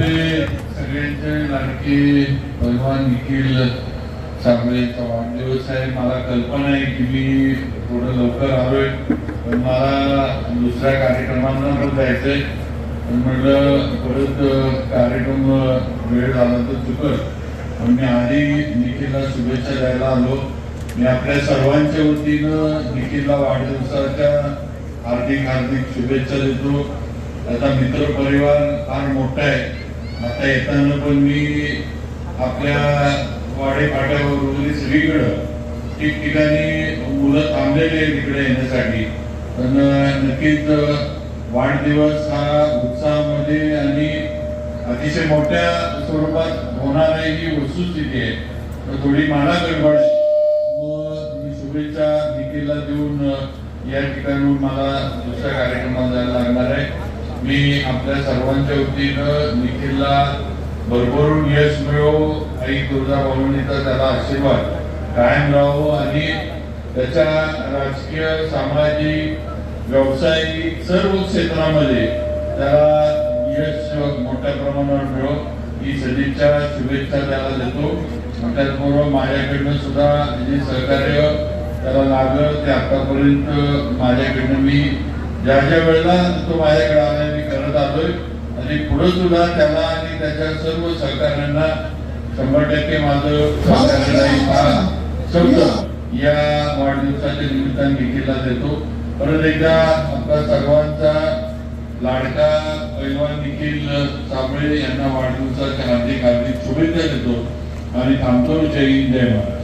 आपले सगळ्यांचे लाडके पैलवान निखिल साबळेचा वाढदिवस आहे. मला कल्पना आहे की मी थोडं लवकर आलोय, पण मला दुसऱ्या कार्यक्रमांना पण जायचंय. पण म्हटलं परत कार्यक्रम वेळ झाला तर चुकल, पण मी आधी निखिलला शुभेच्छा द्यायला आलो. मी आपल्या सर्वांच्या वतीनं निखिलला वाढदिवसाच्या हार्दिक हार्दिक शुभेच्छा देतो. त्याचा मित्र परिवार फार मोठा आहे. आता येताना पण मी आपल्या वाडे फाट्यावर वगैरे सगळीकडं ठिकठिकाणी मुलं थांबलेले आहेत इकडे येण्यासाठी. पण नक्कीच वाढदिवस हा उत्साहामध्ये आणि अतिशय मोठ्या स्वरूपात होणार आहे ही वस्तुस्थिती आहे. तर थोडी मला गडबड आहे, मग मी शुभेच्छा निखिलला देऊन या ठिकाणून मला दुसऱ्या कार्यक्रमात जायला लागणार आहे. मी आपल्या सर्वांच्या वतीनं निखिलला भरभरून यश मिळो, आई तुळजाभवानीचा त्याला आशीर्वाद कायम राहो आणि त्याच्या राजकीय, सामाजिक, व्यावसायिक सर्व क्षेत्रामध्ये त्याला यश मोठ्या प्रमाणावर मिळो ही सदिच्छा शुभेच्छा त्याला देतो. त्याचबरोबर माझ्याकडनं सुद्धा जे सहकार्य त्याला लागलं ते आतापर्यंत माझ्याकडनं मी ज्या ज्या वेळेला तो माझ्याकडे आला मी करत आलोय आणि पुढे सुद्धा त्याला आणि त्याच्या सर्व सहकार्यांना 100% माझं सहकार्य राहील हा शब्द या वाढदिवसाच्या निमित्ताने निखिलला देतो. परत एकदा आपला सर्वांचा लाडका पैलवान निखिल साबळे यांना वाढदिवसाच्या हार्दिक हार्दिक शुभेच्छा देतो आणि थांबतो. जय हिंद, जय महाराष्ट्र.